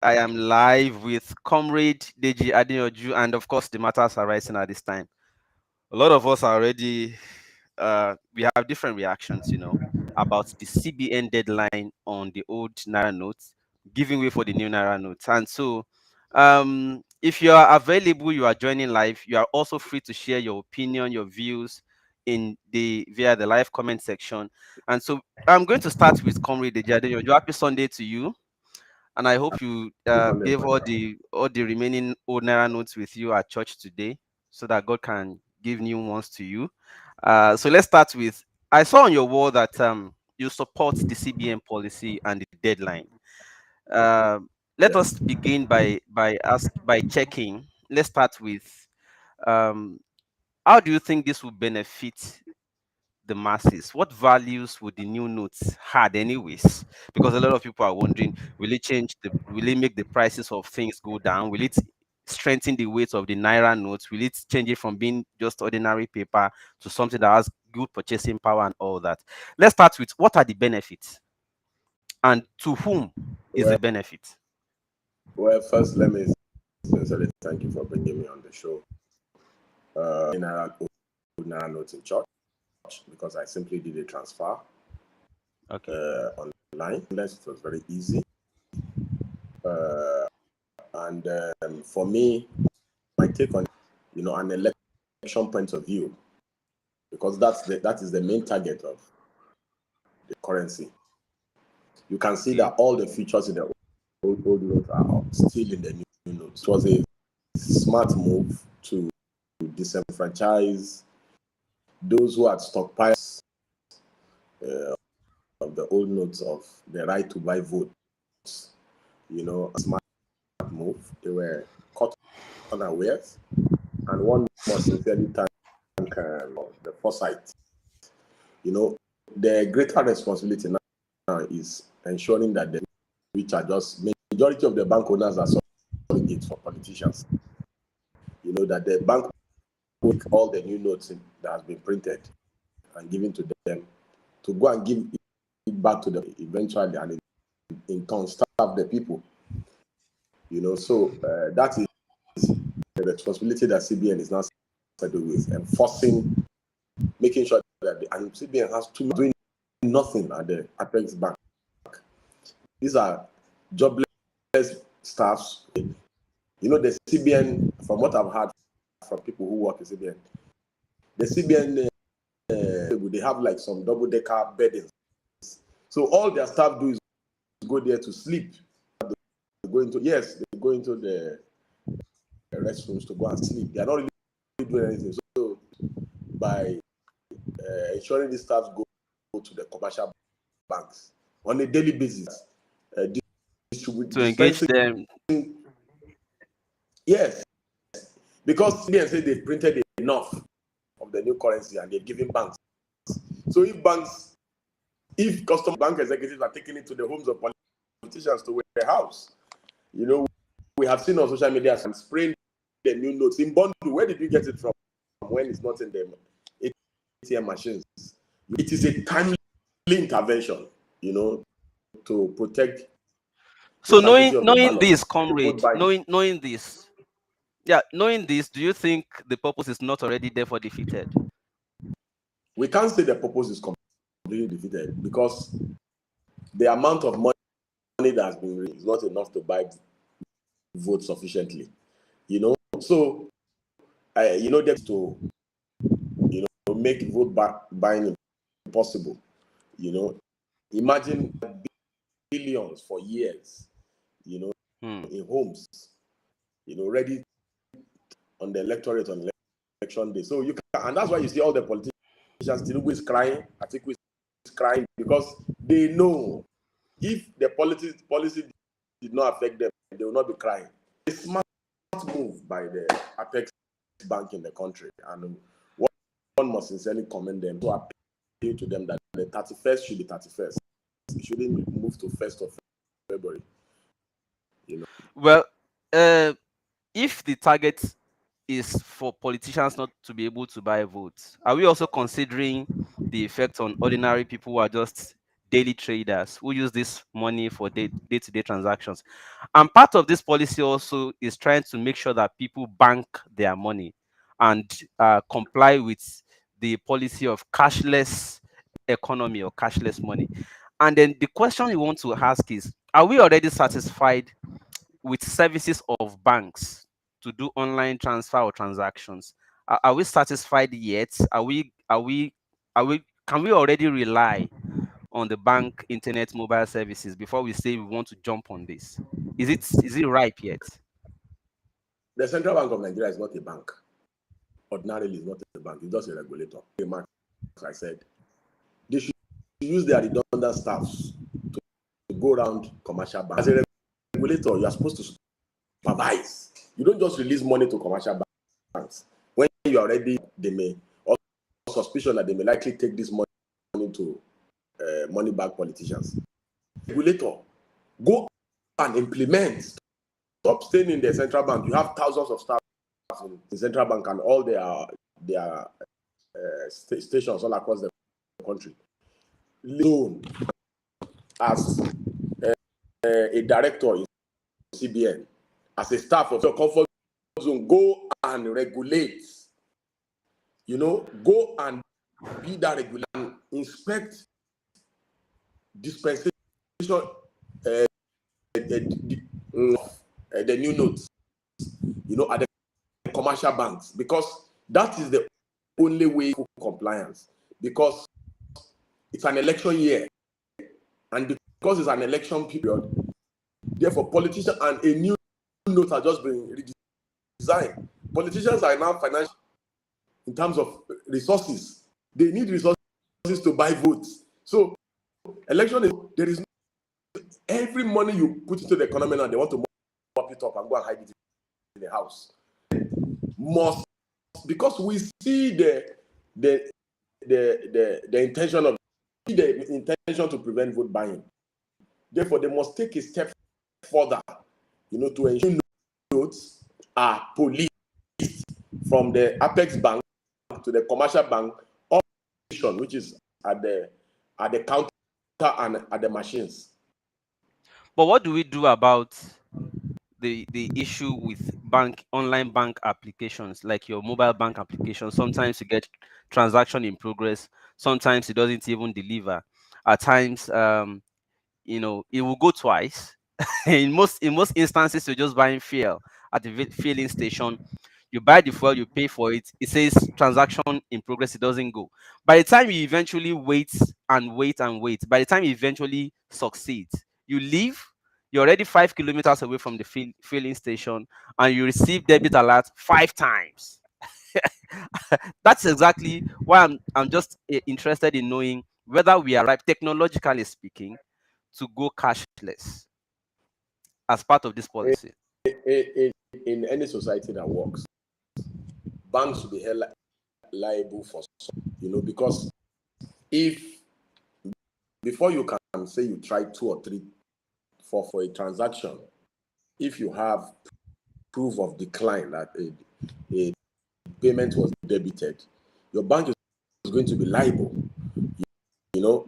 I am live with Comrade Deji Adeyanju, and of course, the matters are rising at this time. A lot of us are already, we have different reactions, about the CBN deadline on the old Naira notes, giving way for the new Naira notes. And so, if you are available, you are joining live, you are also free to share your opinion, your views via the live comment section. And so, I'm going to start with Comrade Deji Adeyanju. Happy Sunday to you, and I hope you Sunday, gave my brother. all the remaining old Naira notes with you at church today, so that God can give new ones to you. So let's start with, I saw on your wall that you support the CBN policy and the deadline. Uh, Let Yeah. us begin by checking. Let's start with, um, how do you think this will benefit the masses? What values would the new notes had anyways? Because a lot of people are wondering, will it make the prices of things go down? Will it strengthen the weight of the naira notes? Will it change it from being just ordinary paper to something that has good purchasing power and all that? Let's start with, what are the benefits and to whom is Well, the benefit? first, let me sincerely thank you for bringing me on the show. In our Naira notes in church because I simply did a transfer Okay. online. It was very easy. Uh, and for me, my take on an election point of view, because that is the main target of the currency. You can see Yeah. that all the features in the old notes are still in the new notes. It was a smart move to disenfranchise those who had stockpiles of the old notes of the right to buy votes. A smart move. They were caught unawares, and one must sincerely thank the foresight. The greater responsibility now is ensuring that the which are just majority of the bank owners are surrogates for politicians. That the bank will take all the new notes that has been printed and given to them to go and give it back to them eventually, and in turn starve the people. So that is the responsibility that CBN is now saddled with, enforcing, making sure that and CBN has to doing nothing at the Apex Bank. These are jobless staffs. The CBN, from what I've heard from people who work in CBN, the CBN they have like some double-decker beddings. So all their staff do is go there to sleep. They go into the restrooms to go and sleep. They are not really doing anything. So by ensuring these staff go to the commercial banks on a daily basis, To engage dispensing, them. yes, because CBN said they've printed enough of the new currency and they've given banks. So if custom bank executives are taking it to the homes of politicians to warehouse, we have seen on social media some spraying the new notes in bundle. Where did you get it from? When it's not in the ATM machines, it is a timely intervention, to protect the So sanctity of the knowing this, ballot. The comrade, vote buying. knowing this, yeah, knowing this, do you think the purpose is not already therefore defeated? We can't say the purpose is completely defeated because the amount of money that has been raised is not enough to buy votes sufficiently. So that's to make vote buying impossible. Imagine billions for years, in homes, ready on the electorate on election day. So and that's why you see all the politicians. Tinubu is crying, Atiku is crying, because they know if the policy did not affect them, they will not be crying. A smart move by the Apex Bank in the country, and one must sincerely commend them, to appeal to them that the 31st should be 31st. It shouldn't move to 1st of February. Well, if the target is for politicians not to be able to buy votes, are we also considering the effect on ordinary people who are just daily traders who use this money for day-to-day transactions. And part of this policy also is trying to make sure that people bank their money and comply with the policy of cashless economy or cashless money. And then the question we want to ask is, are we already satisfied with services of banks to do online transfer or transactions? Are we satisfied yet? Can we already rely on the bank internet mobile services before we say we want to jump on this? Is it ripe yet? The Central Bank of Nigeria is not a bank. Ordinarily, it's not a bank. It's just a regulator. As I said, they should use their redundant staffs to go around commercial banks. As a regulator, you are supposed to supervise. You don't just release money to commercial banks when you are already, they may, or suspicion that they may likely take this money to money bag politicians. Regulator, go and implement. Stop staying in the central bank. You have thousands of staff in the central bank and all their stations all across the country. Loan as a director in CBN, as a staff of your comfort zone, go and regulate. Go and be that regulator and inspect dispensation, the new notes, at the commercial banks, because that is the only way for compliance, because it's an election year, and because it's an election period, therefore politicians and a new note has just been redesigned. Politicians are now financial in terms of resources. They need resources to buy votes. So election is, there is every money you put into the economy now, they want to mop it up and go and hide it in the house. Because we see the intention to prevent vote buying. Therefore, they must take a step further, to ensure notes are policed from the Apex Bank to the commercial bank, which is at the counter and at the machines. But what do we do about the issue with online bank applications, like your mobile bank application? Sometimes you get transaction in progress, sometimes it doesn't even deliver. At times, it will go twice. in most instances, you're just buying fuel at the filling station. You buy the fuel, you pay for it, it says transaction in progress, it doesn't go. By the time you eventually wait and wait and wait, by the time you eventually succeed, you leave, you're already 5 kilometers away from the filling station, and you receive debit alert 5 times. That's exactly why I'm just interested in knowing whether we are right, technologically speaking, to go cashless as part of this policy. In any society that works, banks should be held liable for, because if before you can say you try 2 or 3 for a transaction, if you have proof of decline that a payment was debited, your bank is going to be liable. You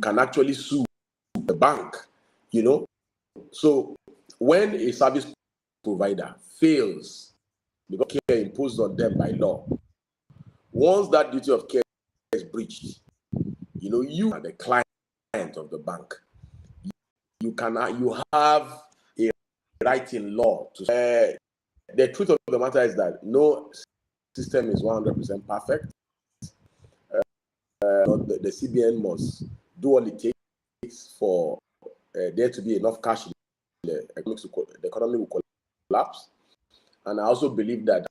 can actually sue the bank. So when a service provider fails because care imposed on them by law, once that duty of care is breached, you are the client of the bank. You have a right in law to say. The truth of the matter is that no system is 100% perfect. The CBN must do all it takes for there to be enough cash. The economy will collapse. And I also believe that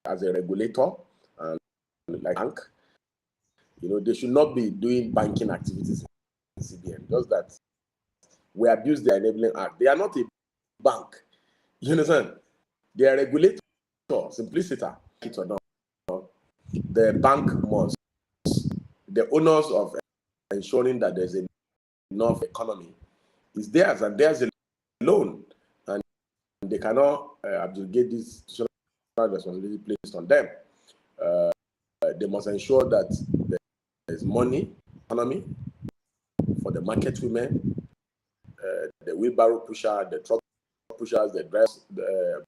as a regulator and like bank, they should not be doing banking activities in CBN. Just that we abuse the Enabling Act. They are not a bank. You understand? They are a regulator. Simplicity. The bank must, the owners of ensuring that there's enough economy is theirs, and theirs alone. And they cannot abdicate this responsibility placed on them. They must ensure that there's money, economy for the market women, the wheelbarrow pusher, the truck pushers, the dress, the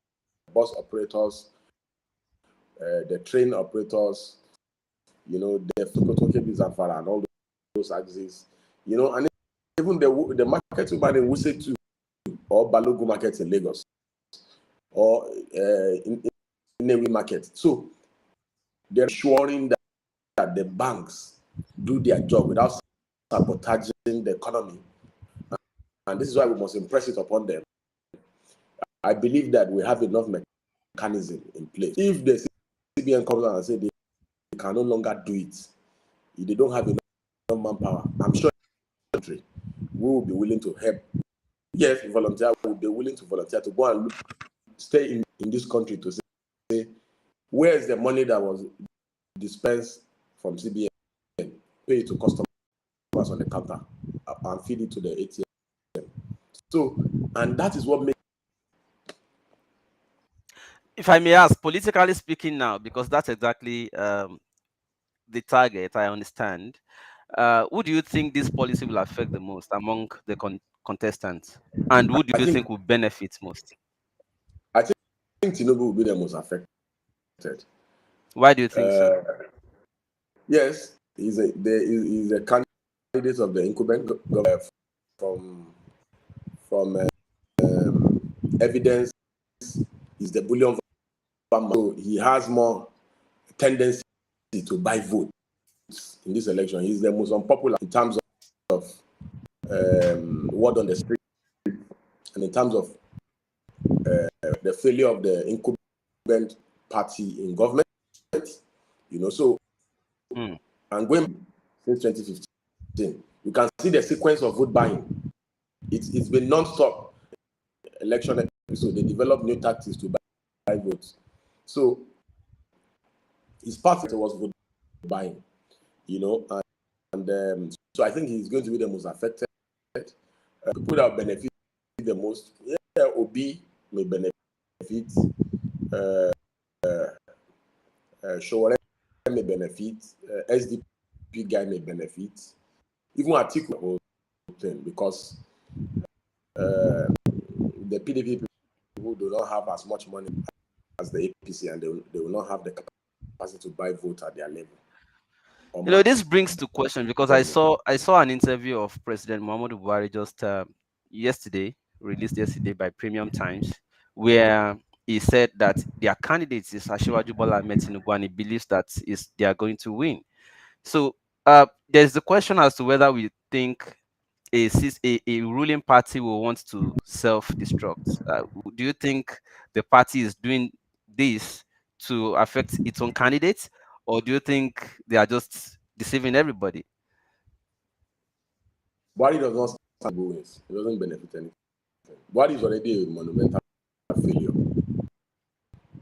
bus operators, the train operators, the Sokoto Zamfara and all those axes, and even the market woman in Wuse too, or Balogu market in Lagos, or in Newi market. So they're ensuring that the banks do their job without sabotaging the economy. And this is why we must impress it upon them. I believe that we have enough mechanism in place. If the CBN comes out and says they can no longer do it, if they don't have enough manpower, I'm sure the country will be willing to help. Yes, volunteer will be willing to volunteer to go and stay in this country to say, where is the money that was dispensed from CBN? Pay it to customers on the counter and feed it to the ATM. So, and that is what makes. If I may ask, politically speaking now, because that's exactly the target, I understand. Who do you think this policy will affect the most among the contestants? And who do you think will benefit most? I think Tinubu will be the most affected. Why do you think so? Yes, he's a candidate of the incumbent government from evidence. Is the bullion farmer. So he has more tendency to buy votes in this election. He's the most unpopular in terms of word on the street, and in terms of the failure of the incumbent party in government. So and going since 2015, you can see the sequence of vote buying. It's been non-stop election. So they develop new tactics to buy votes. So his party was vote buying, and so I think he's going to be the most affected. People that benefit the most, Obi may benefit, Showore may benefit, SDP guy may benefit, even Atiku the whole thing, because the PDP people do not have as much money as the APC, and they will not have the capacity to buy votes at their level. This brings to question, because I saw an interview of President Muhammadu Buhari just released yesterday by Premium Times, where he said that their candidate is Asiwaju Bola Ahmed Tinubu, and he believes that they are going to win. So there's the question as to whether we think a ruling party will want to self-destruct. Do you think the party is doing this to affect its own candidates, or do you think they are just deceiving everybody? Buhari does not stand wins. It doesn't benefit anything. Buhari is already a monumental failure.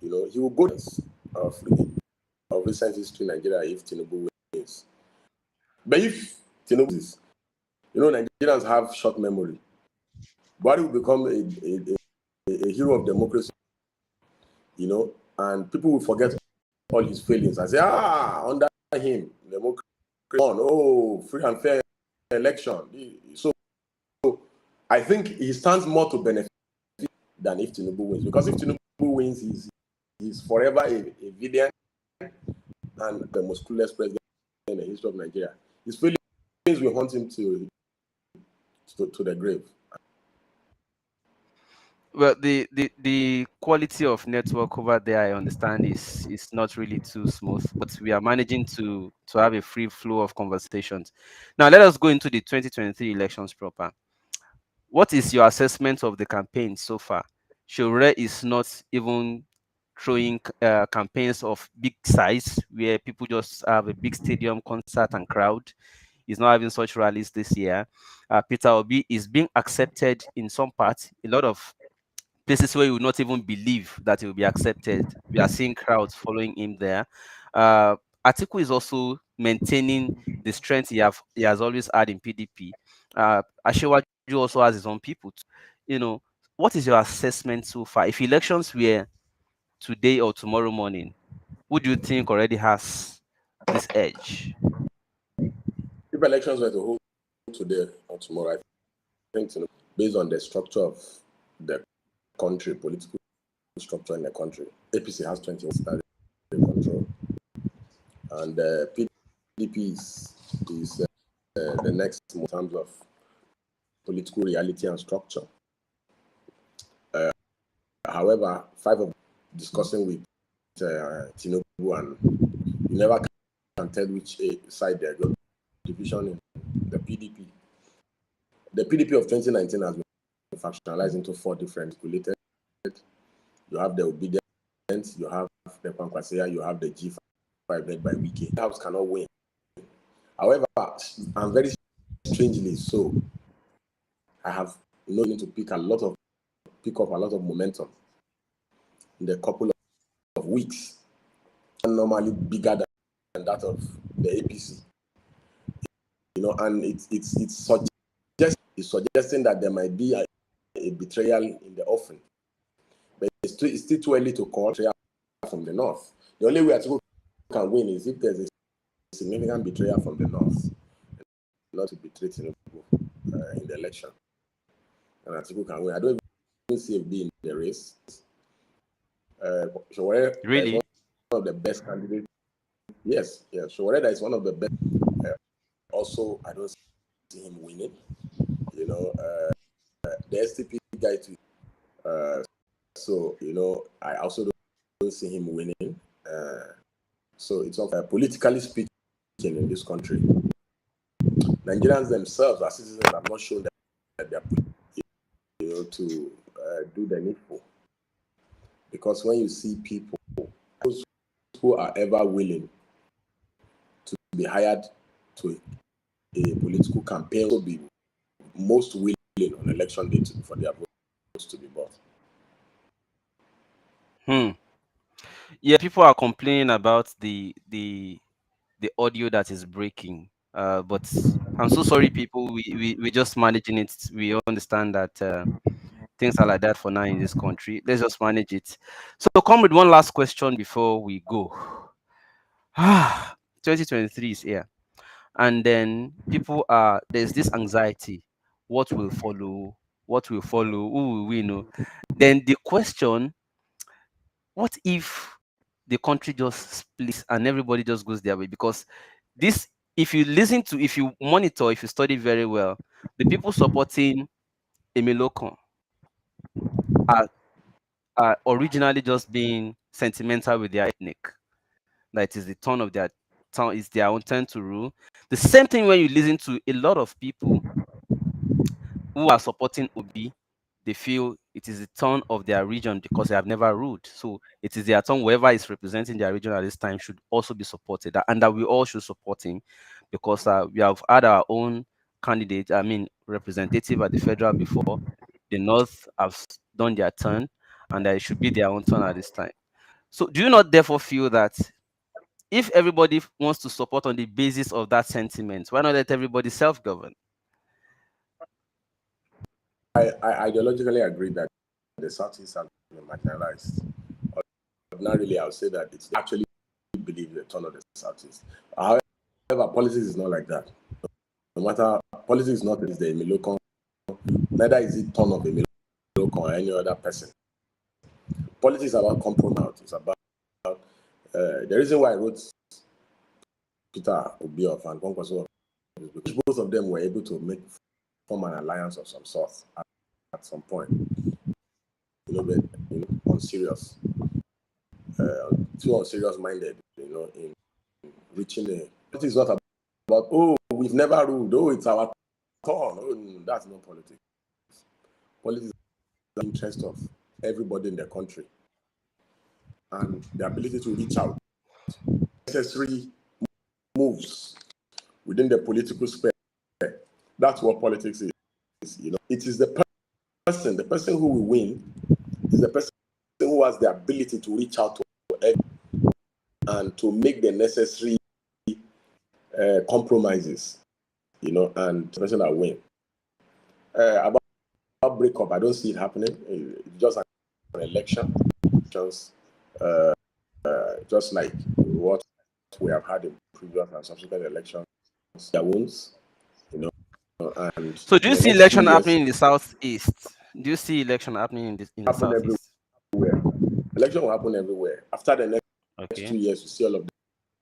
He will go of recent history in Nigeria if Tinubu wins. But if Tinubu wins, Nigerians have short memory. Buhari will become a hero of democracy, and people will forget all his failings and say, under him, democracy on, free and fair election. So I think he stands more to benefit than if Tinubu wins, because if Tinubu wins, he's forever a villain and the most clueless president in the history of Nigeria. His failings will haunt him to the grave. Well, the quality of network over there, I understand, is not really too smooth, but we are managing to have a free flow of conversations. Now, let us go into the 2023 elections proper. What is your assessment of the campaign so far? Showore is not even throwing campaigns of big size where people just have a big stadium concert and crowd. He's not having such rallies this year. Peter Obi is being accepted in some parts. A lot of places where you would not even believe that he will be accepted. We are seeing crowds following him there. Atiku is also maintaining the strength he has always had in PDP. Asiwaju also has his own people. What is your assessment so far? If elections were today or tomorrow morning, who do you think already has this edge? If elections were to hold today or tomorrow, I think, based on the structure of the country, political structure in the country, APC has 21 that they control, and PDP is the next in terms of political reality and structure. However, 5 of discussing with Tinubu, and you never can tell which side they're going. Division in the PDP. The PDP of 2019 has been factionalized into 4 different related. You have the Obedient, you have the Pankwaseya, you have the G5 led by Wiki. The House cannot win. However, and very strangely so, I have known to pick up a lot of momentum in the couple of weeks, normally bigger than that of the APC. And it's suggesting that there might be a betrayal in the offing, but it's still too early to call betrayal from the north. The only way Atiku can win is if there's a significant betrayal from the north, not to betray Tinubu in the election, and Atiku can win. I don't even see him being in the race. Showore Really? is one of the best candidates. Yes. Showore is one of the best. Also, I don't see him winning. The STP guy too. So I also don't see him winning. So it's not politically speaking in this country. Nigerians themselves, as citizens, have not shown that they are to do the needful. Because when you see people, those who are ever willing to be hired to a political campaign will be most willing on election day for their votes to be bought. Yeah, people are complaining about the audio that is breaking. But I'm so sorry, people. We just managing it. We understand that things are like that for now in this country. Let's just manage it. So come with one last question before we go. 2023 is here, and then there's this anxiety. What will follow? What will follow? Who will we know? Then the question: what if the country just splits and everybody just goes their way? Because this, if you monitor, if you study very well, the people supporting Emilokon are originally just being sentimental with their ethnic. That is the turn of their turn, is their own turn to rule. The same thing when you listen to a lot of people who are supporting Obi, they feel it is the turn of their region because they have never ruled. So it is their turn. Whoever is representing their region at this time should also be supported, and that we all should support him because we have had our own candidate, representative at the federal before. The North have done their turn, and it should be their own turn at this time. So do you not therefore feel that if everybody wants to support on the basis of that sentiment, why not let everybody self-govern? I ideologically agree that the Southeast have been marginalized. Ordinarily, I would say that it's actually believe the turn of the Southeast. However, politics is not like that. No matter, politics is not the Emilokon, neither is it turn of Emilokon or any other person. Politics is about compromise. It's about the reason why I wrote Peter Obiof and Kwankwaso, because both of them were able to form an alliance of some sort at some point. But on serious, too on serious minded, in reaching a. It is not about we've never ruled, it's our turn. That's not politics. Politics is the interest of everybody in the country and the ability to reach out. Necessary moves within the political sphere. That's what politics is. It is the person who will win is the person who has the ability to reach out to everyone and to make the necessary compromises, and the person that win. About breakup, I don't see it happening. It's just an election, just like what we have had in previous and subsequent elections. Their wounds, and So do in you the see next election 2 years, happening in the southeast? Do you see election happening in the happen southeast? everywhere. Election will happen everywhere. After the next Okay. 2 years, you see all of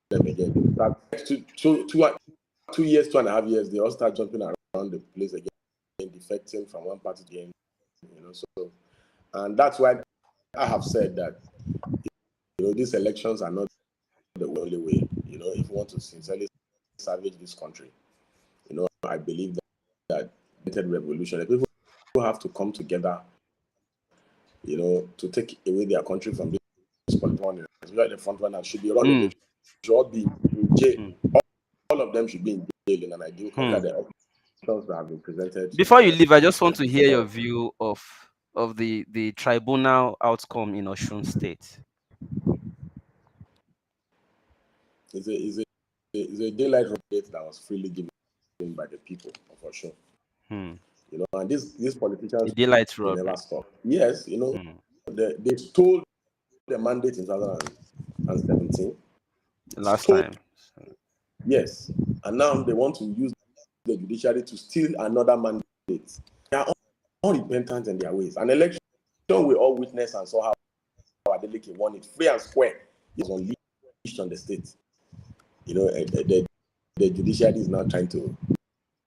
them again. That next 2 years, 2.5 years, they all start jumping around the place again, defecting from one party to the end. So, and that's why I have said that these elections are not the only way. If you want to sincerely salvage this country, I believe that revolution, the people have to come together, to take away their country from this political. We are the front runners should be running. They Hmm. should all be in jail. Hmm. All of them should be in jail in an ideal country. Hmm. The options that have been presented Before you uh, leave, I just want to to hear your them. view of the tribunal outcome in Osun State. It's a daylight robbery that was freely given by the people for sure. Hmm. And these A politicians daylight will never robbery. stop. Yes, Hmm. they stole the mandate in 2017. Last Stole, time. yes, and now they want to use the judiciary to steal another mandate. They are unrepentant in their ways. An election we all witnessed and saw how Adeleke won it free and square. He was unleashed on the state. The judiciary is now trying to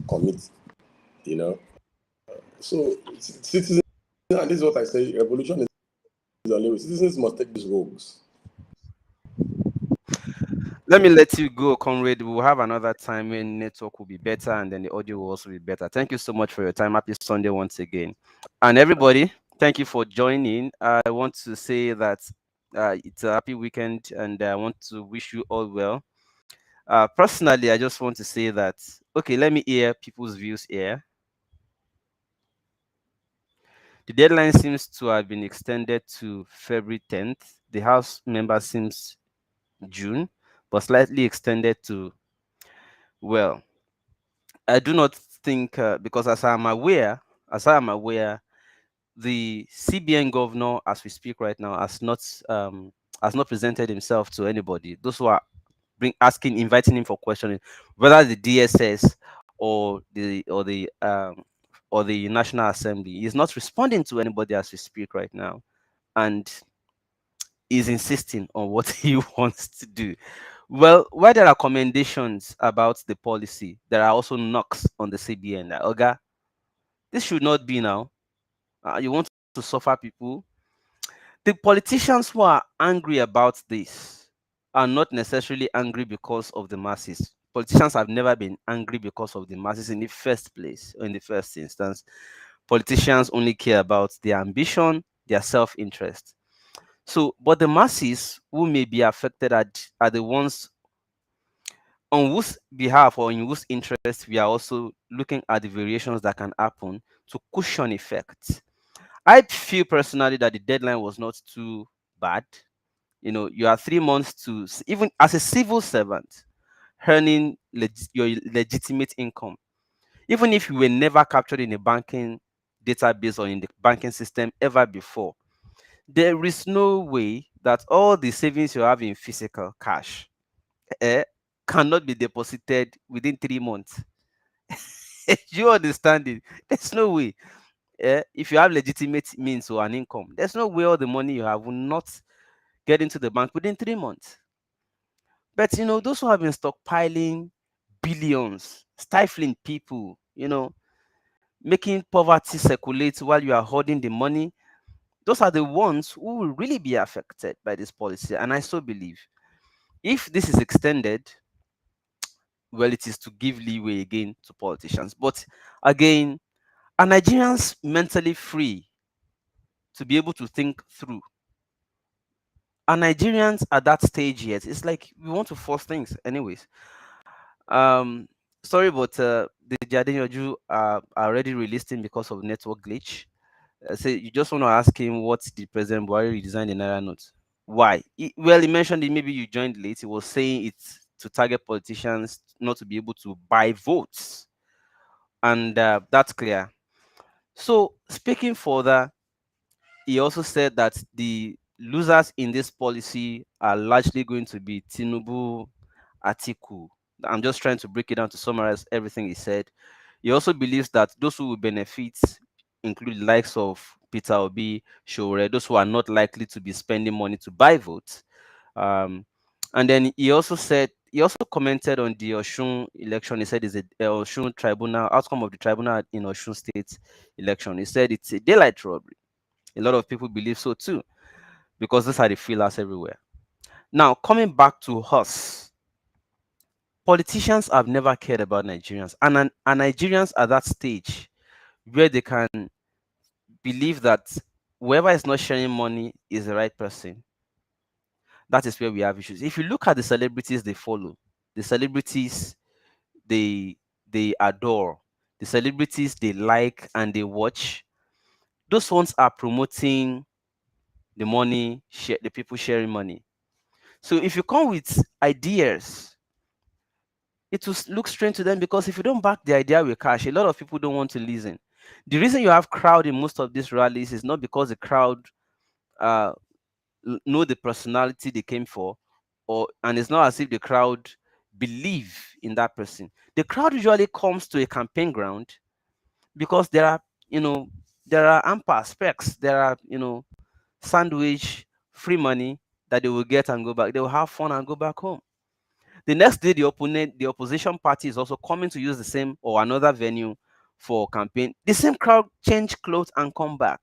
commit. You know, so citizens, and this is what I say: revolution is the only way. Citizens must take these rogues. Let me let you go, comrade. We'll have another time when network will be better and then the audio will also be better. Thank you so much for your time. Happy Sunday once again. And everybody, thank you for joining. I want to say that it's a happy weekend and I want to wish you all well. Personally, I just want to say that, okay, let me hear people's views here. The deadline seems to have been extended to February 10th. The House member seems June, but slightly extended to, well, I do not think because as I am aware, the CBN governor, as we speak right now, has not presented himself to anybody. Those who are inviting him for questioning, whether the DSS or the National Assembly, is not responding to anybody as we speak right now, and is insisting on what he wants to do. Well, where there are commendations about the policy, there are also knocks on the CBN. That, Oga, this should not be now. You want to suffer people. The politicians who are angry about this are not necessarily angry because of the masses. Politicians have never been angry because of the masses in the first place, or in the first instance. Politicians only care about their ambition, their self interest. So, but the masses who may be affected are the ones on whose behalf or in whose interest we are also looking at the variations that can happen to cushion effects. I feel personally that the deadline was not too bad. You are 3 months to even as a civil servant earning your legitimate income, even if you were never captured in a banking database or in the banking system ever before. There is no way that all the savings you have in physical cash eh, cannot be deposited within 3 months. You understand it? There's no way. If you have legitimate means or an income, there's no way all the money you have will not get into the bank within 3 months. But those who have been stockpiling billions, stifling people, making poverty circulate while you are hoarding the money, those are the ones who will really be affected by this policy. And I so believe if this is extended, well, it is to give leeway again to politicians. But again, are Nigerians mentally free to be able to think through? Are Nigerians at that stage yet? It's like we want to force things, anyways. Um, Sorry, but the Adeyanju are already released him because of network glitch. So you just want to ask him what did President Buhari redesign the Naira note? Why? Well, he mentioned it. Maybe you joined late. He was saying it's to target politicians not to be able to buy votes, and that's clear. So speaking further, he also said that the losers in this policy are largely going to be Tinubu, Atiku. I'm just trying to break it down to summarize everything he said. He also believes that those who will benefit include the likes of Peter Obi, Shore, those who are not likely to be spending money to buy votes. Um, and then he also commented on the Osun election. He said it's a Osun tribunal outcome of the tribunal in Osun State election. He said it's a daylight robbery. A lot of people believe so too, because these are the feelers everywhere. Now, coming back to us, politicians have never cared about Nigerians, and Nigerians at that stage where they can believe that whoever is not sharing money is the right person. That is where we have issues. If you look at the celebrities they follow, the celebrities they they adore, the celebrities they like and they watch, those ones are promoting the money, the people sharing money. So if you come with ideas, it will look strange to them, because if you don't back the idea with cash, a lot of people don't want to listen. The reason you have crowd in most of these rallies is not because the crowd uh, know the personality they came for, or and it's not as if the crowd believe in that person. The crowd usually comes to a campaign ground because there are, you know, there are amper specs, there are, sandwich free money that they will get and go back. They will have fun and go back home. The next day, the opposition party is also coming to use the same or another venue for campaign. The same crowd change clothes and come back.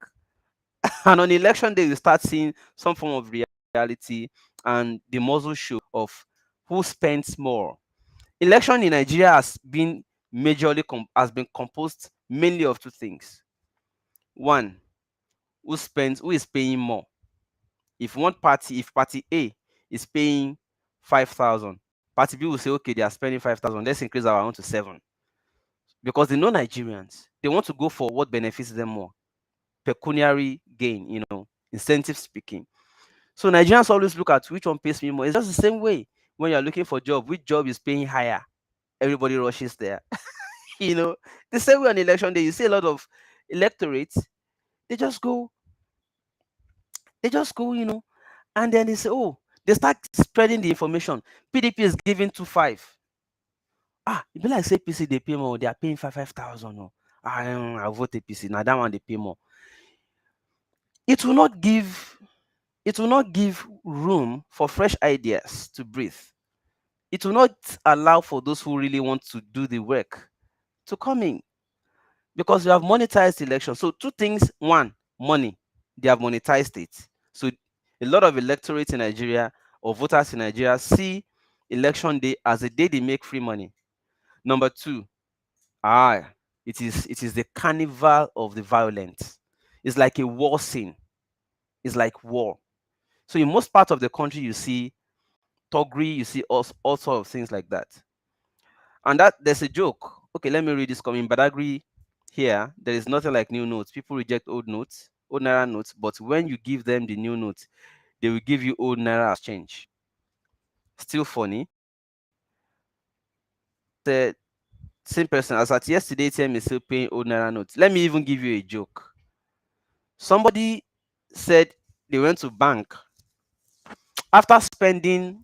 And on election day, you start seeing some form of reality and the muzzle show of who spends more. Election in Nigeria has been composed mainly of two things. One, who is paying more. If party A is paying 5,000, party B will say, okay, they are spending 5,000. Let's increase our own to 7, because they know Nigerians. They want to go for what benefits them more, pecuniary gain, incentive speaking. So Nigerians always look at which one pays me more. It's just the same way when you're looking for a job, which job is paying higher? Everybody rushes there. you know, the same way on election day, you see a lot of electorates, they just go, and then they say, oh, they start spreading the information. PDP is giving 2.5. It be like say APC they pay more, they are paying 5,000. Oh. I vote APC. Now that one they pay more. It will not give room for fresh ideas to breathe. It will not allow for those who really want to do the work to come in, because you have monetized the election. So two things: one, money, they have monetized it. So a lot of electorates in Nigeria or voters in Nigeria see election day as a day they make free money. Number two, it is the carnival of the violent. It's like a war scene. It's like war. So in most parts of the country, you see Togri, you see all sorts of things like that. And that there's a joke. Okay, let me read this coming. Badagry here, there is nothing like new notes. People reject old notes, old naira notes, but when you give them the new notes, they will give you old naira as change. Still funny. The same person as at yesterday, ATM is still paying old naira notes. Let me even give you a joke. Somebody said they went to bank after spending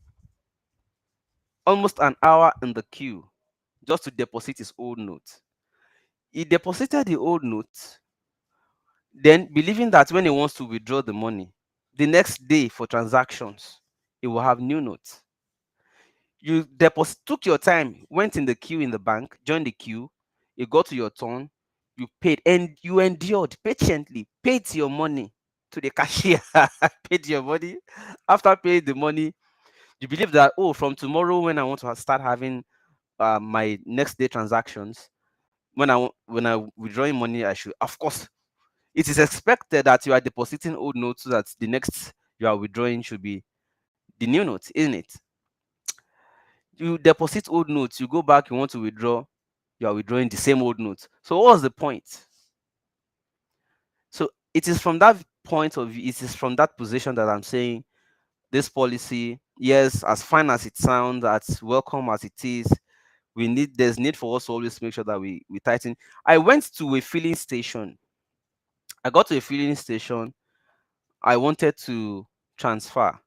almost an hour in the queue just to deposit his old note. He deposited the old note, then believing that when he wants to withdraw the money the next day for transactions, he will have new notes. You took your time, went in the queue in the bank, joined the queue, it got to your turn, you paid, and you endured patiently, paid your money to the cashier, paid your money. After paying the money, you believe that, oh, from tomorrow when I want to start having my next day transactions, when I withdrawing money, I should, of course, it is expected that you are depositing old notes so that the next you are withdrawing should be the new notes, isn't it? You deposit old notes, you go back, you want to withdraw, you are withdrawing the same old notes. So what's the point? So it is from that point of view, it is from that position that I'm saying this policy, yes, as fine as it sounds, as welcome as it is, there's need for us to always make sure that we tighten. I went to a filling station. I got to a filling station. I wanted to transfer.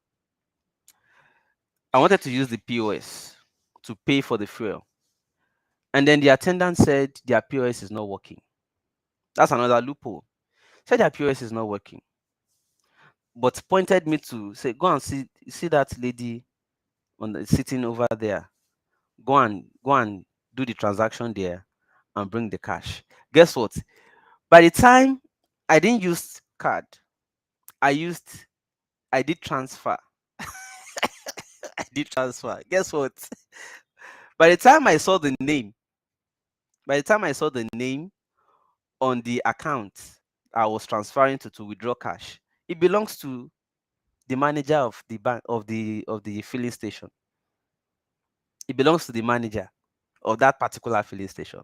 I wanted to use the POS to pay for the fuel. And then the attendant said their POS is not working. That's another loophole. Said their POS is not working, but pointed me to say, go and see that lady sitting over there. Go and do the transaction there and bring the cash. Guess what? By the time I didn't use card, I used I did transfer. I did transfer. Guess what? By the time I saw the name, by the time I saw the name on the account I was transferring to withdraw cash, it belongs to the manager of the bank of the filling station. It belongs to the manager of that particular filling station.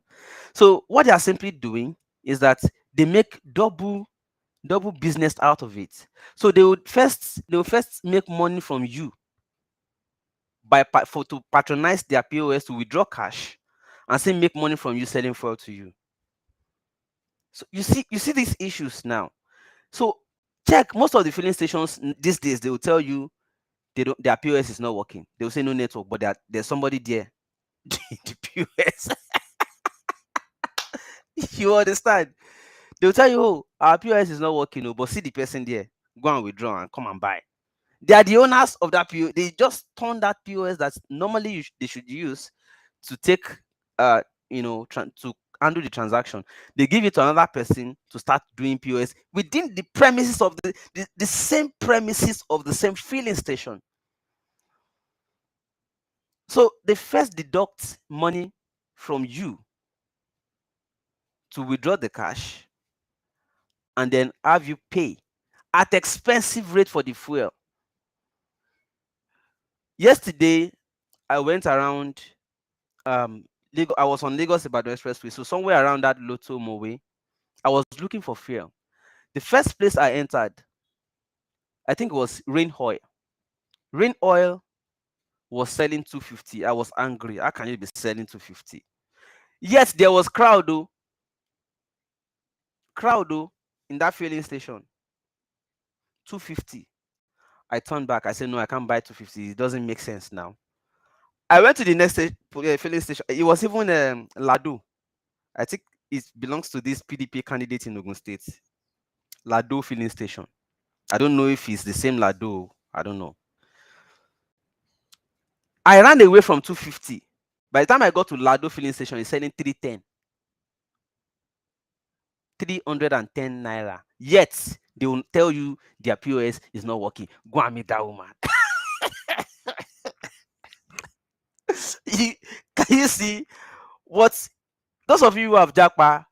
So what they are simply doing is that they make double business out of it. So they will first make money from you to patronize their POS to withdraw cash, and say make money from you selling fuel to you. So you see these issues now. So check most of the filling stations these days. They will tell you their POS is not working. They will say no network, but there's somebody there. The POS. You understand? They'll tell you, oh, our POS is not working, oh, but see the person there. Go and withdraw and come and buy. They are the owners of that POS. They just turn that POS that normally they should use to take, uh, to handle the transaction. They give it to another person to start doing POS within the premises of the same premises of the same filling station. So they first deduct money from you to withdraw the cash, and then have you pay at expensive rate for the fuel. Yesterday, I went around I was on Lagos Ibadan Expressway, so somewhere around that Lotto Mowe, I was looking for fuel. The first place I entered, I think it was Rain Oil. Rain Oil was selling 250. I was angry. How can you be selling 250? Yes, there was crowd in that filling station. 250. I turned back. I said, no, I can't buy 250. It doesn't make sense now. I went to the next filling station. It was even Lado. I think it belongs to this PDP candidate in Ogun State. Lado filling station. I don't know if it's the same Lado. I don't know. I ran away from 250. By the time I got to Lado filling station, it's selling 310. 310 naira. Yet they will tell you their POS is not working. Go and meet that woman. Can you see what those of you who have Japa,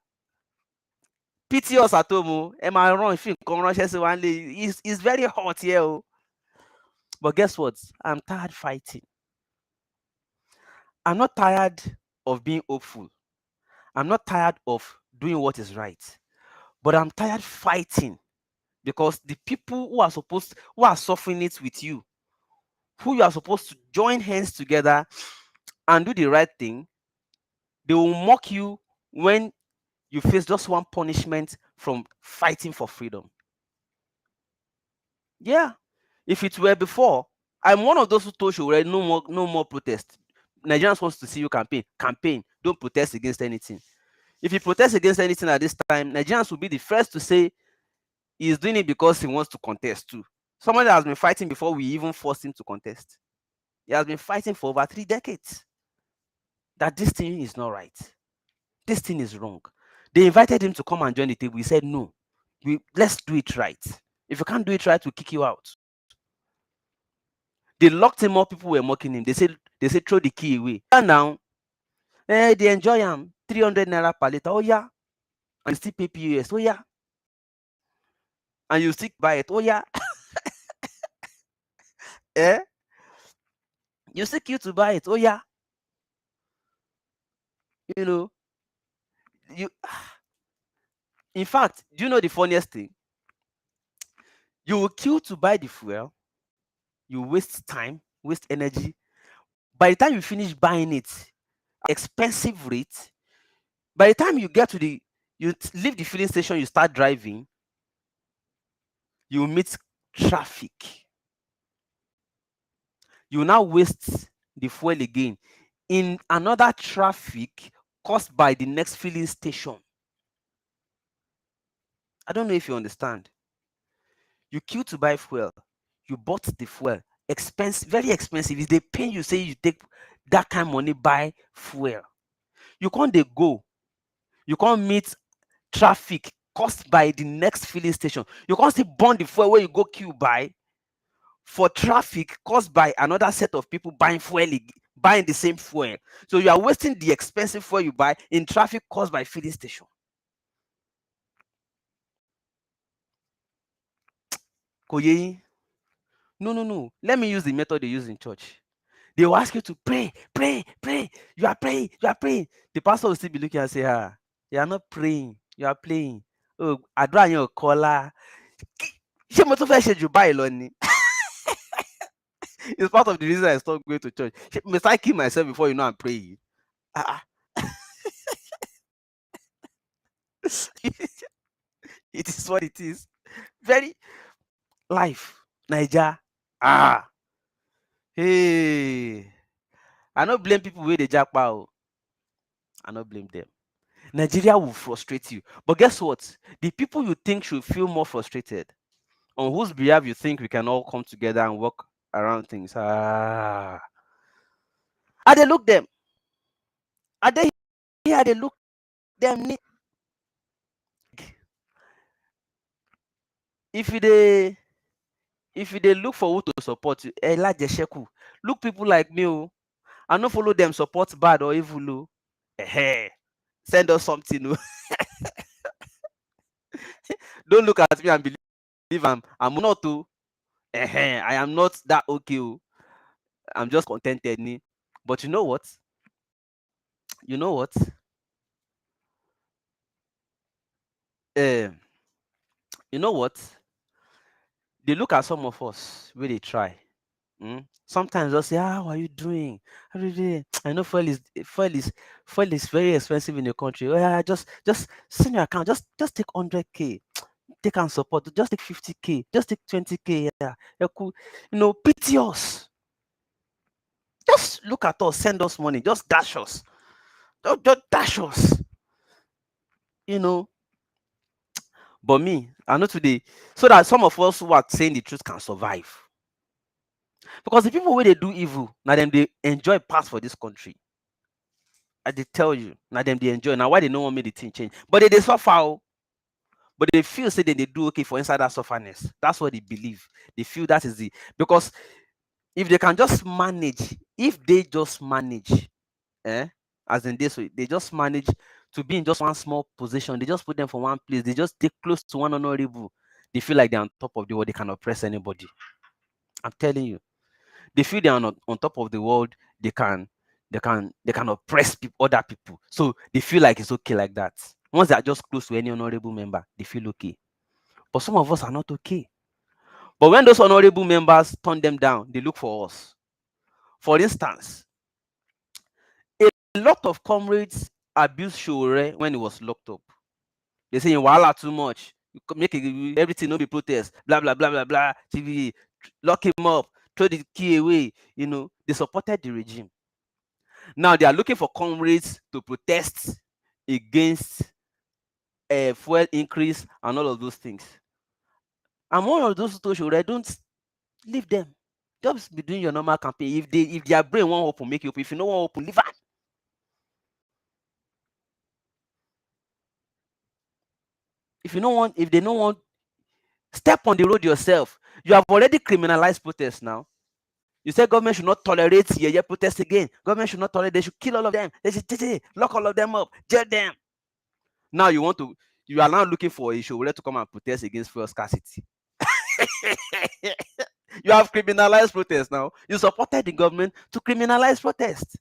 pity us at home? Am I wrong? If you come one day, it's very hot here. Oh. But guess what? I'm tired fighting. I'm not tired of being hopeful. I'm not tired of doing what is right. But I'm tired fighting because the people who are suffering it with you, who you are supposed to join hands together and do the right thing, they will mock you when you face just one punishment from fighting for freedom. Yeah. If it were before, I'm one of those who told you already, no more protest. Nigerians wants to see you campaign. Don't protest against anything. If you protest against anything at this time, Nigerians will be the first to say he's doing it because he wants to contest too. Someone that has been fighting before we even forced him to contest. He has been fighting for over 3 decades. That this thing is not right. This thing is wrong. They invited him to come and join the table. He said, no, let's do it right. If you can't do it right, we'll kick you out. They locked him up. People were mocking him. They said throw the key away. And now, they enjoy him. 300 naira per liter. Oh yeah. And you still pay POS. Oh yeah. And you still buy it. Oh yeah. Eh? You still queue to buy it. Oh yeah. You know. You. In fact, do you know the funniest thing? You will queue to buy the fuel. You waste time, waste energy. By the time you finish buying it, expensive rate. By the time you get to you leave the filling station, you start driving, you meet traffic. You now waste the fuel again in another traffic cost by the next filling station. I don't know if you understand. You queue to buy fuel. You bought the fuel. Expensive, very expensive. If they pay you, say you take that kind of money buy fuel. You can't they go. You can't meet traffic caused by the next filling station. You can't still burn the fuel where you go queue buy for traffic caused by another set of people buying fuel, buying the same fuel. So you are wasting the expensive fuel you buy in traffic caused by filling station. Koye, no. Let me use the method they use in church. They will ask you to pray. You are praying. The pastor will still be looking and say, you are not praying. You are playing. Oh, àdúrà yẹn ò kọ́lá. Ṣé mo tún fẹ́ ṣe jù báyìí lọ ni? It's part of the reason I stopped going to church. Must I kill myself before you know I'm praying? It is what it is. Very life. Naija. Hey. I don't blame people where they jackpot. I don't blame them. Nigeria will frustrate you. But guess what? The people you think should feel more frustrated, on whose behalf you think we can all come together and work around things. I they look them. Are they here? They look them. If they look for who to support you, look people like me. I not follow them support bad or evil. Send us something. Don't look at me and believe I'm not too. I am not that okay. I'm just contented. But you know what? You know what? You know what? They look at some of us where they try. Sometimes they'll say, how are you doing? How are you doing? I know fuel is very expensive in the country. Oh, yeah, just send your account. Just take 100K. Take and support. Just take 50K. Just take 20K. Yeah, cool. Pity us. Just look at us. Send us money. Just dash us. Just dash us. But me, I know today, so that some of us who are saying the truth can survive. Because the people where they do evil, now them they enjoy pass for this country. I they tell you, now them they enjoy. Now why they don't want me the thing change? But they suffer. But they feel say that they do okay for inside that sufferness. That's what they believe. They feel that is because if they can just manage, as in this way, they just manage to be in just one small position. They just put them for one place. They just take close to one honorable. They feel like they're on top of the world. They can oppress anybody. I'm telling you. They feel they're on top of the world. They can oppress other people. So they feel like it's okay like that. Once they are just close to any honorable member, they feel okay. But some of us are not okay. But when those honorable members turn them down, they look for us. For instance, a lot of comrades abused Shore when he was locked up. They say, "Wahala too much. Make everything no be protest. Blah blah blah blah blah. TV, lock him up, throw the key away." They supported the regime. Now they are looking for comrades to protest against fuel increase and all of those things. I'm one of those who should don't leave them. Just be doing your normal campaign. If their brain won't open, make you open. If you don't want open, leave it. If they don't want, step on the road yourself. You have already criminalized protest now. You said government should not tolerate protest again. Government should not tolerate. They should kill all of them. They should lock all of them up, jail them. Now you are now looking for a show to come and protest against fuel scarcity. You have criminalized protest now. You supported the government to criminalize protest.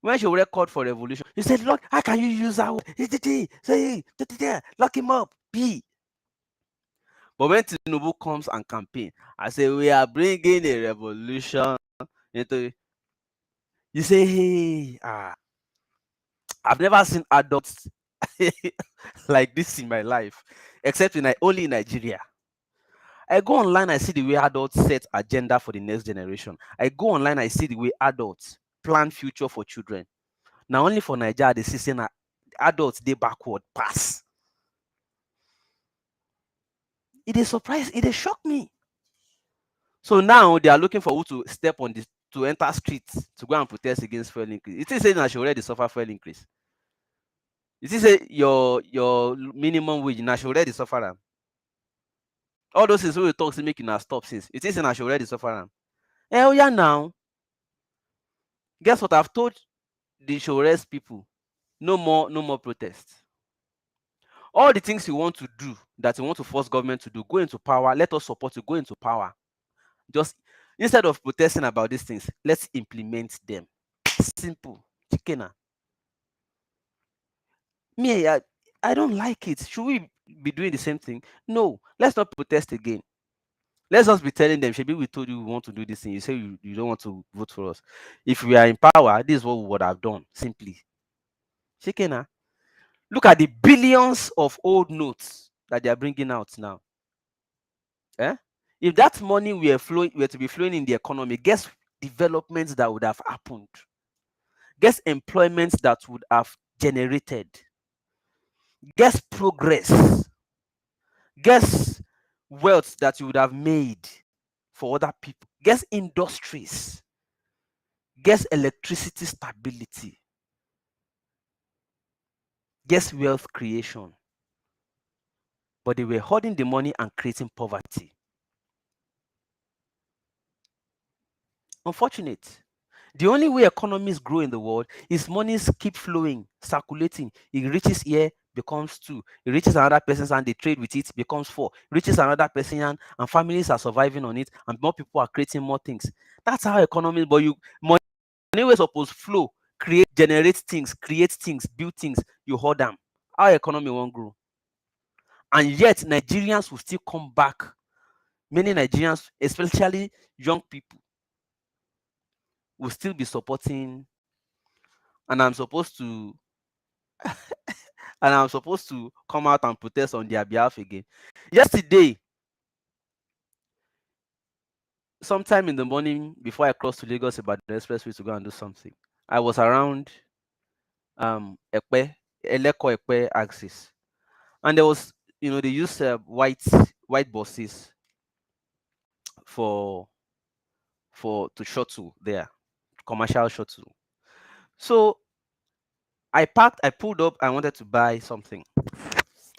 When she called for revolution, you said, "Look, how can you use that word? Say, lock him up." But when Tinubu comes and campaign, I say, "We are bringing a revolution into." You say, "Hey, I've never seen adults like this in my life, except only in Nigeria." I go online, I see the way adults set agenda for the next generation. I go online, I see the way adults plan future for children. Now only for Nigeria they see saying adults they backward pass. It is surprise, it is shock me. So now they are looking for who to step on this to enter streets to go and protest against fuel increase. It is saying I should already suffer fuel increase. It is say your minimum wage now should already suffer am. All those things we talk to make you stop since. It is saying I should already suffer am. Oh yeah now. Guess what I've told the Shores people? No more protests. All the things you want to do that you want to force government to do, go into power. Let us support you. Go into power. Just instead of protesting about these things, let's implement them. Simple. Chikena. Me, I don't like it. Should we be doing the same thing? No. Let's not protest again. Let's just be telling them, Shebi, we told you we want to do this thing. You say you don't want to vote for us. If we are in power, this is what we would have done. Simply. Chikena. Look at the billions of old notes that they are bringing out now. Eh? If that money were to be flowing in the economy, guess developments that would have happened? Guess employments that would have generated? Guess progress? Guess wealth that you would have made for other people? Guess industries? Guess electricity stability? Guess wealth creation? But they were hoarding the money and creating poverty. Unfortunate. The only way economies grow in the world is monies keep flowing, circulating. It reaches here, becomes 2. It reaches another person's hand, they trade with it, becomes 4. It reaches another person's hand, and families are surviving on it, and more people are creating more things. That's how economies, but money was supposed to flow, generate things, create things, build things, you hold them. Our economy won't grow. And yet Nigerians will still come back. Many Nigerians, especially young people, will still be supporting, and I'm supposed to come out and protest on their behalf again. Yesterday, sometime in the morning before I crossed to Lagos about the expressway to go and do something, I was around Eleko Ekpe axis, and there was, they use white buses for to shuttle there, commercial shuttle. So I parked, I pulled up, I wanted to buy something.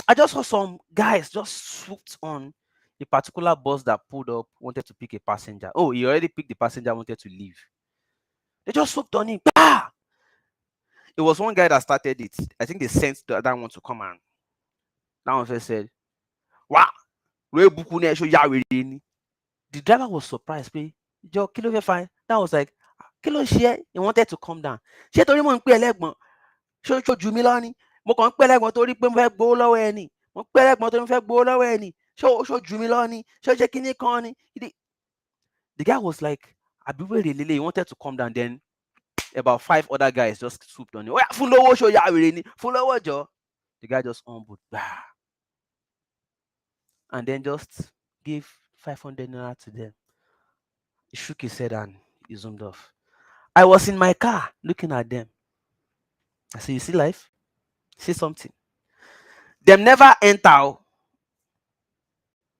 I just saw some guys just swooped on a particular bus that pulled up, wanted to pick a passenger. Oh, he already picked the passenger, wanted to leave. They just swooped on him. Bah! It was one guy that started it. I think they sent the other one to come and that one first said, wow, the driver was surprised. Joe, kilo fine. That was like, kilo share. He wanted to come down. She told him, ṣó ju mí lọ ni, mo kàn ń pẹ́ lẹ́gbọ̀n torí pé mo fẹ́ gbowó lọ́wọ́ ẹ ni, mo ń pẹ́ lẹ́gbọ̀n torí mo fẹ́ gbowó lọ́wọ́ ẹ ni, ṣó ju mí lọ ni, ṣó ṣe kíní kan ni. The guy was like, àbí wèrè lélẹ̀, he wanted to come down, then about 5 other guys just swooped on him. Oya, fún lówó, ṣó ya wèrè ni, fún lówó jọ. The guy just humbled, and then just gave 500 naira to them. He shook his head and he zoomed off. I was in my car looking at them. I said, you see life? See something? Them never enter.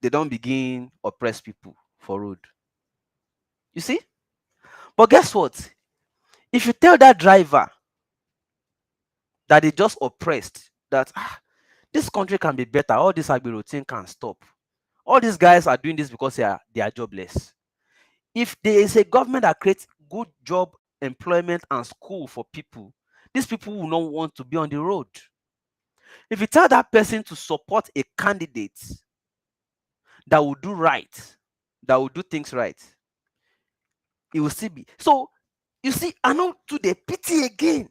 They don't begin oppress people for road. You see? But guess what? If you tell that driver that they just oppressed, that this country can be better, all this routine can stop. All these guys are doing this because they are jobless. If there is a government that creates good job, employment, and school for people, these people will not want to be on the road. If you tell that person to support a candidate that will do right, that will do things right, it will still be. So, you see, I know to the pity again.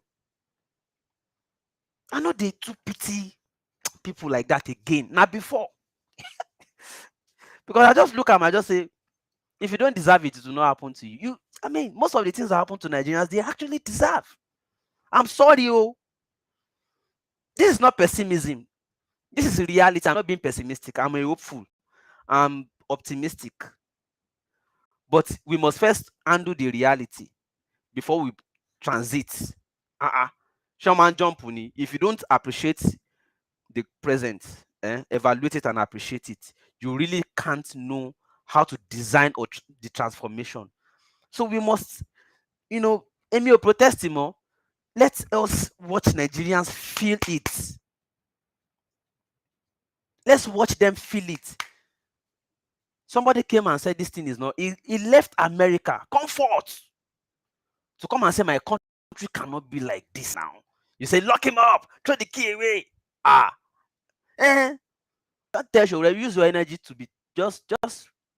I know they too pity people like that again. Not before. Because I just look at them, I just say, if you don't deserve it, it will not happen to you. Most of the things that happen to Nigerians, they actually deserve. I'm sorry, this is not pessimism. This is reality. I'm not being pessimistic. I'm a hopeful. I'm optimistic. But we must first handle the reality before we transit. Shaman jump ni. If you don't appreciate the present, evaluate it and appreciate it, you really can't know how to design the transformation. So we must, Emil protest him. Let us watch Nigerians feel it. Let's watch them feel it. Somebody came and said this thing is not. He left America, comfort, to come and say my country cannot be like this now. You say lock him up, throw the key away. That tells you, use your energy to be just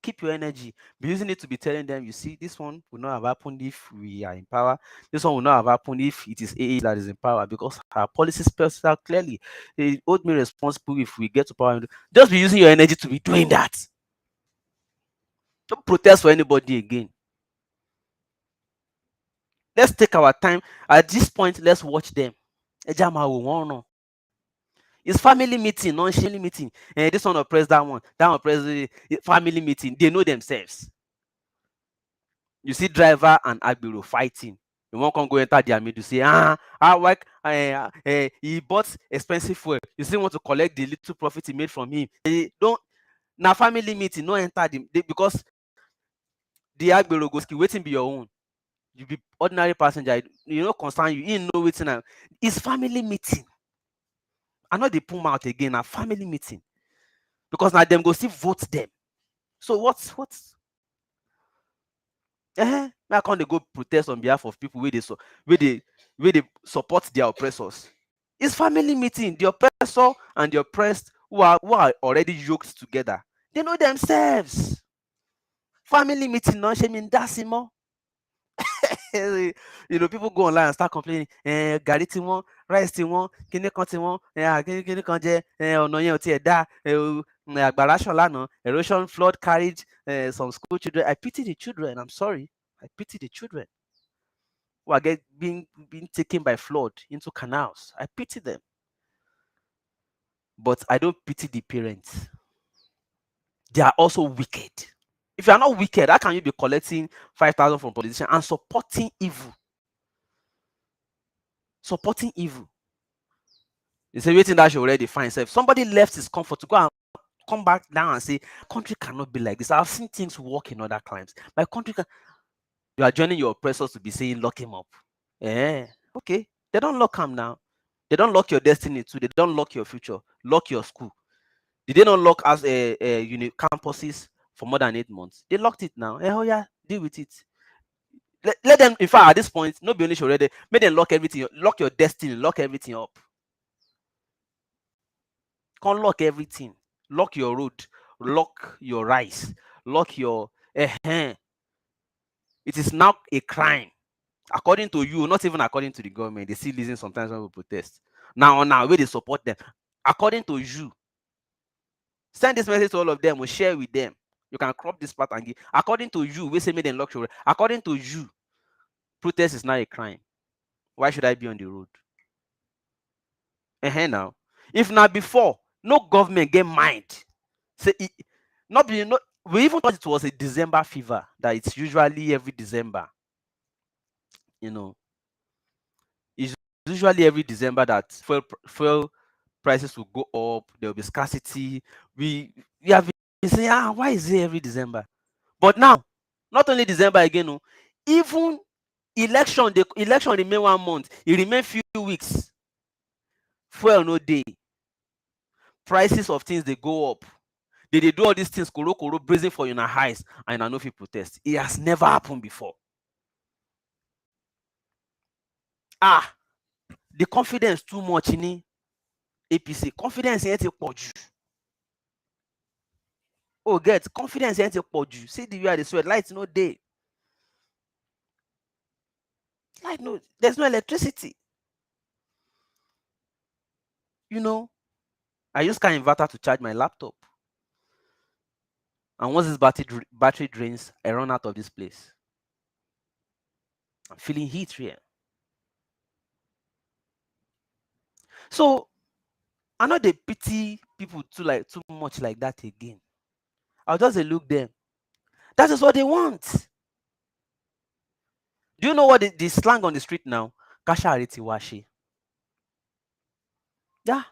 keep your energy. Be using it to be telling them, you see, this one will not have happened if we are in power. This one will not have happened if it is AA that is in power, because our policies spells out clearly. They hold me responsible if we get to power. Just be using your energy to be doing that. Don't protest for anybody again. Let's take our time. At this point, let's watch them. It's family meeting, non-sharing meeting. This one oppress that one oppress the family meeting. They know themselves. You see driver and agbero fighting. You won't come go enter their middle, say, he bought expensive fuel. You still want to collect the little profit he made from him. Don't now family meeting, no enter them because the agbero go ski waiting be your own. You be ordinary passenger, you know concern you, you know waiting now. It's family meeting. I know they pull out again a family meeting. Because now them go still vote them. So what's now can't they go protest on behalf of people where they support their oppressors? It's family meeting. The oppressor and the oppressed who are already yoked together. They know themselves. Family meeting, no shame that's more. People go online and start complaining. Gàrí tí wọ́n, rice tí wọ́n, kíní kan tí wọ́n, kíní kan jẹ́, ọ̀nà yẹn ò tiẹ̀ dá, àgbàrá ṣàn lánàá, erosion flood carried some school children. I pity the children. I'm sorry. I pity the children who are being taken by flood into canals. I pity them. But I don't pity the parents. They are also wicked. If you are not wicked, how can you be collecting 5,000 from politicians and supporting evil? Supporting evil. You say, waiting that should already find self. Somebody left his comfort to go and come back down and say, country cannot be like this. I've seen things work in other climes. My country can. You are joining your oppressors to be saying, lock him up. Okay. They don't lock him now. They don't lock your destiny too. They don't lock your future. Lock your school. Did they not lock us campuses for more than 8 months? They locked it now. Oh yeah, deal with it. Let them, in fact, at this point, no be only already. Make them lock everything, lock your destiny, lock everything up. Can't lock everything. Lock your road, lock your rice, lock your It is now a crime. According to you, not even according to the government. They still listen sometimes when we protest. Now where they support them. According to you. Send this message to all of them. We'll share with them. You can crop this part and give. According to you, we say made them luxury. According to you, protest is not a crime. Why should I be on the road? Now, if not before, no government get mind. Say we even thought it was a December fever, that it's usually every December. It's usually every December that fuel prices will go up. There will be scarcity. We have been saying, why is it every December? But now, not only December again, even election, the election remain 1 month. It remain few weeks. Fuel no day. Prices of things they go up. They do all these things, koro brazen for your eyes, and I know if you protest. It has never happened before. The confidence too much in APC. Confidence ain't a pọ̀jù. Get confidence ain't a pọ̀jù. See the way they sweat. Light no day. Light no. There's no electricity. I use car inverter to charge my laptop. And once this battery drains, I run out of this place. I'm feeling heat here. So I know they pity people too much like that again. I'll just look them. That is what they want. Do you know what the slang on the street now? Kasha areti washi. Yeah.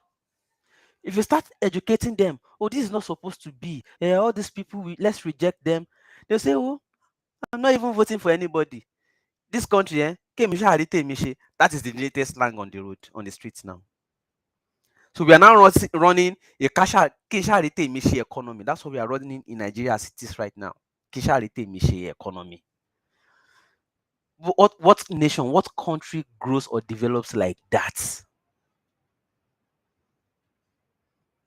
If you start educating them, oh, this is not supposed to be. All these people, let's reject them. They'll say, oh, I'm not even voting for anybody. This country, that is the latest slang on the road, on the streets now. So we are now running a Kisharite Mishi economy. That's what we are running in Nigeria as it is right now. Kisharite Mishi economy. What nation, what country grows or develops like that?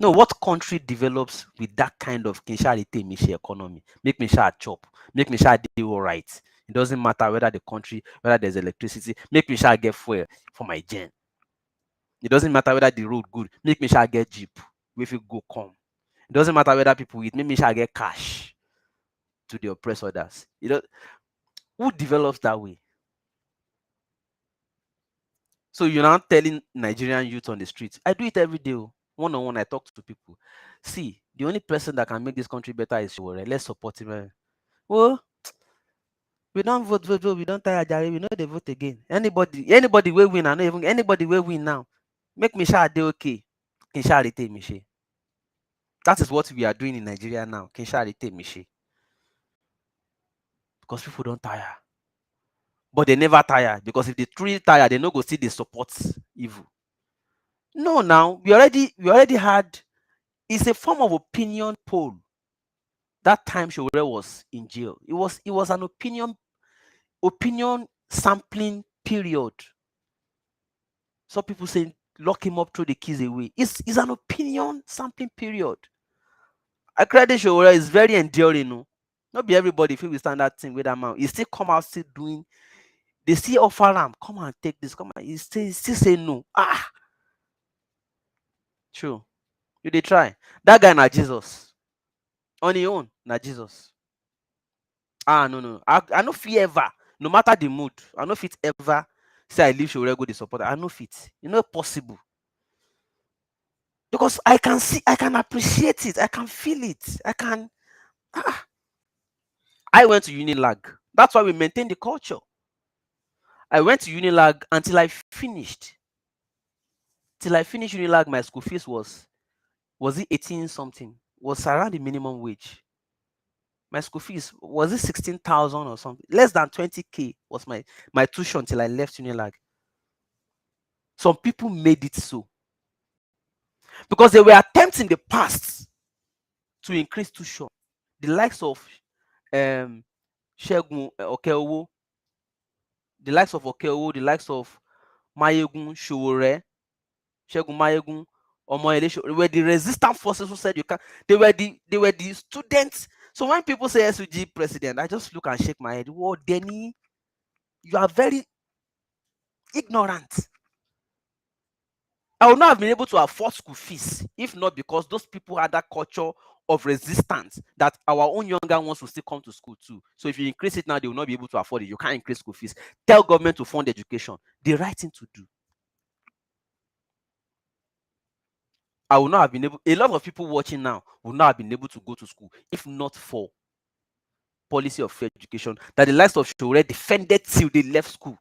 No, what country develops with that kind of Kisharite Mishi economy? Make me share chop, make me share do all right. It doesn't matter whether the country, whether there's electricity, make me share get fuel for my gen. It doesn't matter whether the road good, make me shall get jeep. If you go come. It doesn't matter whether people eat, make me shall get cash to the oppressed others. Who develops that way? So you're now telling Nigerian youth on the streets. I do it every day. One on one, I talk to people. See, the only person that can make this country better is Showore. Let's support him. Well, we don't vote. We don't tire Jare. We know they vote again. Anybody will win. I know even anybody will win now. Make me sure they okay. Can share retain me share. That is what we are doing in Nigeria now. Can share retain me share. Because people don't tire. But they never tire. Because if they truly tire, they no go see the support evil. No, now we already had. It's a form of opinion poll. That time Showore was in jail. It was an opinion sampling period. Some people say lock him up, throw the keys away. It's an opinion sampling period. I credit Showore is very enduring. No? Not be everybody feel we stand that thing with that man. He still come out still doing. They still offer him, come and take this, come on. He still say no. True. You they try. That guy na Jesus. On his own, na Jesus. No. I no fit ever, no matter the mood, I no fit ever say I leave Showore go the support. I no fit. You know possible. Because I can see, I can appreciate it, I can feel it. I went to Unilag. That's why we maintain the culture. I went to Unilag until I finished. Till I finished Unilag, my school fees was it 18 something? Was around the minimum wage. My school fees was it 16,000 or something? Less than 20K was my tuition till I left Unilag. Some people made it so because they were attempts in the past to increase tuition. The likes of Shegun Okeowo, the likes of Okeowo, the likes of Mayegun Showore, Shegun Mayegun, Omoyele were the resistant forces who said you can't. They were the students. So when people say SUG president, I just look and shake my head. Whoa, Denny, you are very ignorant. I would not have been able to afford school fees if not because those people had that culture of resistance that our own younger ones will still come to school too. So if you increase it now, they will not be able to afford it. You can't increase school fees. Tell government to fund education. The right thing to do. I will not have been able. A lot of people watching now will not have been able to go to school if not for policy of free education that the likes of Showore defended till they left school.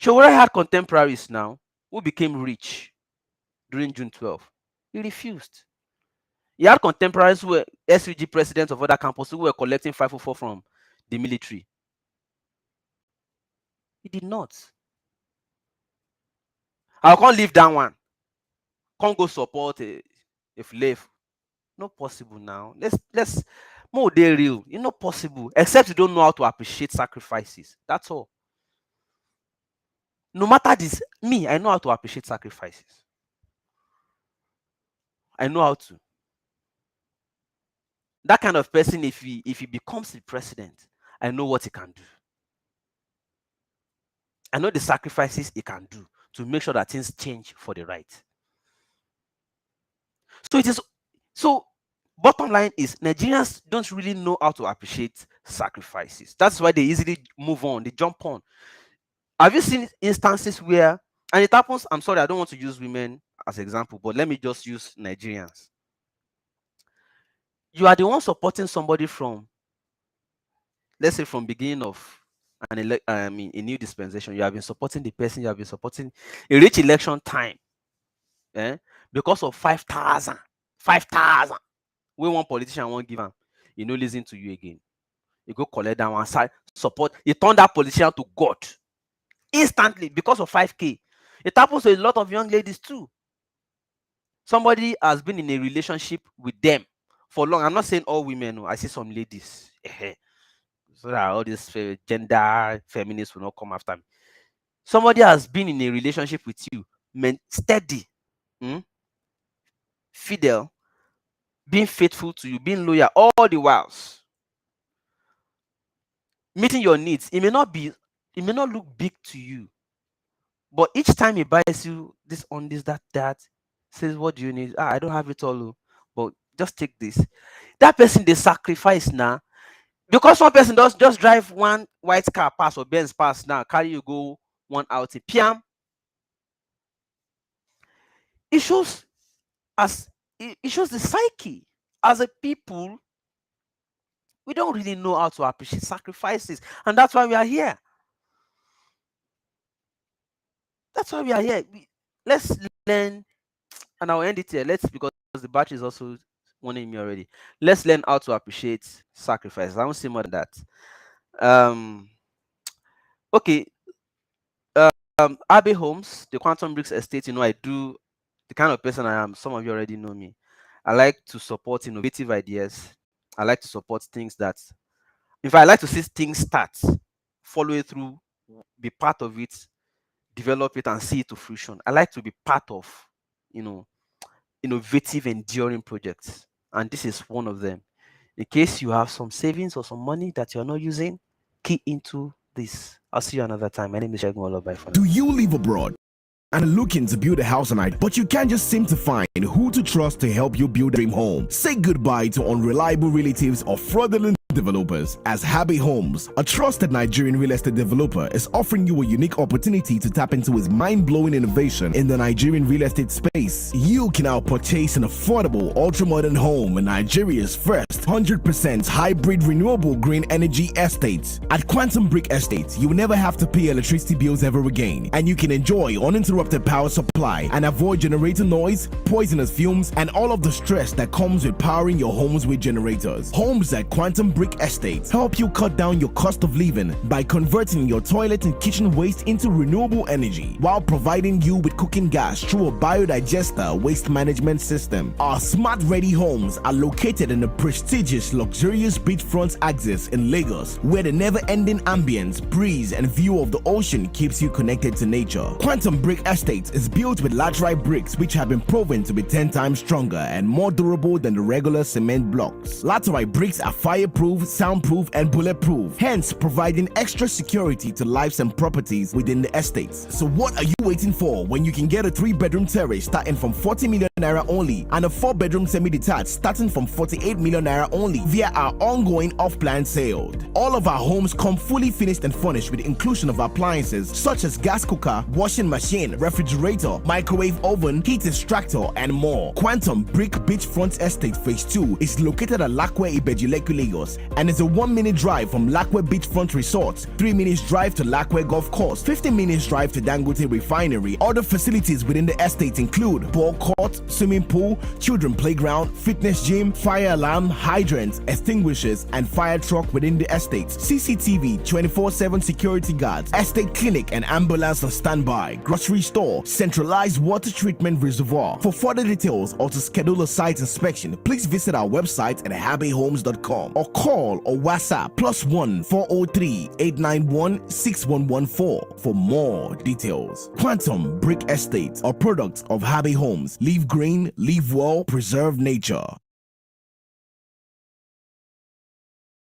Showore had contemporaries now who became rich during June 12th. He refused. He had contemporaries who were SUG presidents of other campuses who were collecting 504 from the military. He did not. I can't leave that one. Can't go support a slave. Not possible now. Let's more they real. It's not possible. Except you don't know how to appreciate sacrifices. That's all. No matter this, me, I know how to appreciate sacrifices. I know how to. That kind of person, if he becomes the president, I know what he can do. I know the sacrifices he can do to make sure that things change for the right. So bottom line is Nigerians don't really know how to appreciate sacrifices. That's why they easily move on, they jump on. Have you seen instances where, and it happens, I'm sorry, I don't want to use women as example, but let me just use Nigerians. You are the one supporting somebody from, let's say from beginning of a new dispensation, you have been supporting the person, you have been supporting a rich election time, because of 5,000, when one politician won't give him, he no listen to you again. You go collect that one side support. You turn that politician to God instantly because of 5K. It happens to a lot of young ladies too. Somebody has been in a relationship with them for long. I'm not saying all women. No. I see some ladies. So that all these gender feminists will not come after me. Somebody has been in a relationship with you, steady, fidel, being faithful to you, being loyal all the whiles, meeting your needs. It may not look big to you, but each time he buys you this, on this, that, says, what do you need? I don't have it all, but just take this. That person, they sacrifice now. Because one person does just drive one white car pass or Benz pass now, carry you go one out a PM. It shows the psyche. As a people, we don't really know how to appreciate sacrifices, and that's why we are here. Let's learn, and I'll end it here. Because the battery is also warning me already. Let's learn how to appreciate sacrifice. I won't say more than that. Okay. Abbey Homes, the Quantum Bricks Estate. I do the kind of person I am. Some of you already know me. I like to support innovative ideas. I like to support things that, in fact, I like to see things start, follow it through, be part of it, develop it, and see it to fruition. I like to be part of, innovative, enduring projects, and this is one of them. In case you have some savings or some money that you're not using, key into this. I'll see you another time. My name is Shagun Olobai. Do you live abroad and looking to build a house tonight, but you can't just seem to find who to trust to help you build a dream home? Say goodbye to unreliable relatives or fraudulent developers, as Abbey Homes, a trusted Nigerian real estate developer, is offering you a unique opportunity to tap into his mind-blowing innovation in the Nigerian real estate space. You can now purchase an affordable, ultra-modern home in Nigeria's first 100% hybrid renewable green energy estate. At Quantum Brick Estate, you will never have to pay electricity bills ever again, and you can enjoy uninterrupted power supply and avoid generator noise, poisonous fumes, and all of the stress that comes with powering your homes with generators. Homes at Quantum Brick Estate help you cut down your cost of living by converting your toilet and kitchen waste into renewable energy while providing you with cooking gas through a biodigester waste management system. Our smart ready homes are located in the prestigious luxurious beachfront axis in Lagos, where the never-ending ambience, breeze, and view of the ocean keeps you connected to nature. Quantum Brick Estate is built with laterite bricks which have been proven to be 10 times stronger and more durable than the regular cement blocks. Laterite bricks are fireproof, soundproof, and bulletproof, hence providing extra security to lives and properties within the estates. So what are you waiting for when you can get a 3-bedroom terrace starting from 40 million naira only and a 4-bedroom semi-detached starting from 48 million naira only via our ongoing off-plan sale? All of our homes come fully finished and furnished with the inclusion of appliances such as gas cooker, washing machine, refrigerator, microwave oven, heat extractor, and more. Quantum Brick Beachfront Estate Phase 2 is located at Lakwe Ibeju-Lekki, Lagos, and is a 1-minute drive from Lakwe Beachfront Resort, 3 minutes drive to Lakwe Golf Course, 15 minutes drive to Dangote Refinery. Other facilities within the estate include ball court, swimming pool, children playground, fitness gym, fire alarm, hydrants, extinguishers, and fire truck within the estate. CCTV, 24/7 security guards, estate clinic and ambulance on standby, grocery store, centralized water treatment reservoir. For further details or to schedule a site inspection, please visit our website at abbeyhomes.com or call or WhatsApp +1 403 891 6114 for more details. Quantum Brick Estate, a product of Abbey Homes. Live green, live well, preserve nature.